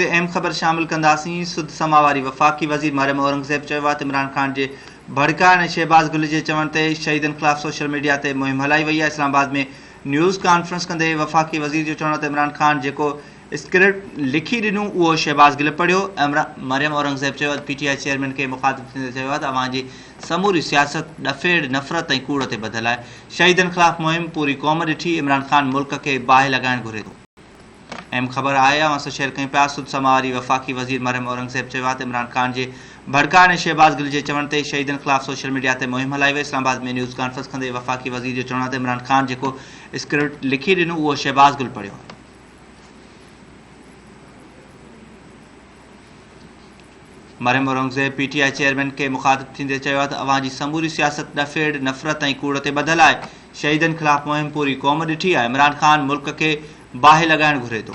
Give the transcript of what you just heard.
अहम ख़बर शामिल कंदासीं। सुद समावारी वफ़ाक़ी वज़ीर मरियम औरंगज़ेब चयो आहे त इमरान ख़ान जे भड़का ऐं शहबाज़ गुल जे चवण ते शहीदनि ख़िलाफ़ सोशल मीडिया ते मुहिम हलाई वई आहे। इस्लामाबाद में न्यूज़ कॉन्फ्रेंस कंदे वफ़ाक़ी वज़ीर जो चवण ते इमरान ख़ान जेको स्क्रिप्ट लिखी ॾिनो उहो शहबाज़ गिल पढ़ियो। मरियम औरंगज़ेब चयो PTI चेयरमैन खे मुख़ातिब थींदे चयो आहे त अवां जी समूरी सियासत ॾफेड़ नफ़रत ऐं कूड़ ते ॿधल आहे। शहीदनि ख़िलाफ़ मुहिम पूरी क़ौम ॾिठी। इमरान ख़ान मुल्क खे बाहि लॻाइणु घुरे थो। अहम ख़बर आहे अवां शेयर कयूं पिया। सुद समावारी वफ़ाक़ी वज़ीर मरियम औरंगज़ेब चयो आहे त इमरान ख़ान जे भड़का ऐं शहबाज़ गिल जे चवण ते शहीदनि ख़िलाफ़ सोशल मीडिया ते मुहिम हलाई वई। इस्लामाबाद में न्यूज़ कॉन्फ्रेंस कंदे वफ़ाक़ी वज़ीर जो चवण ते इमरान ख़ान जेको स्क्रिप्ट लिखी ॾिनो उहो शहबाज़ गुल पढ़ियो। मरियम औरंगज़ेब PTI चेयरमैन खे मुख़ातिब थींदे चयो आहे त अवां जी समूरी सियासत ॾफेड़ नफ़रत ऐं कूड़ ते ॿधल आहे। शहीदनि ख़िलाफ़ मुहिम पूरी क़ौम ॾिठी आहे। इमरान ख़ान मुल्क खे बाहि लॻाइणु घुरे थो।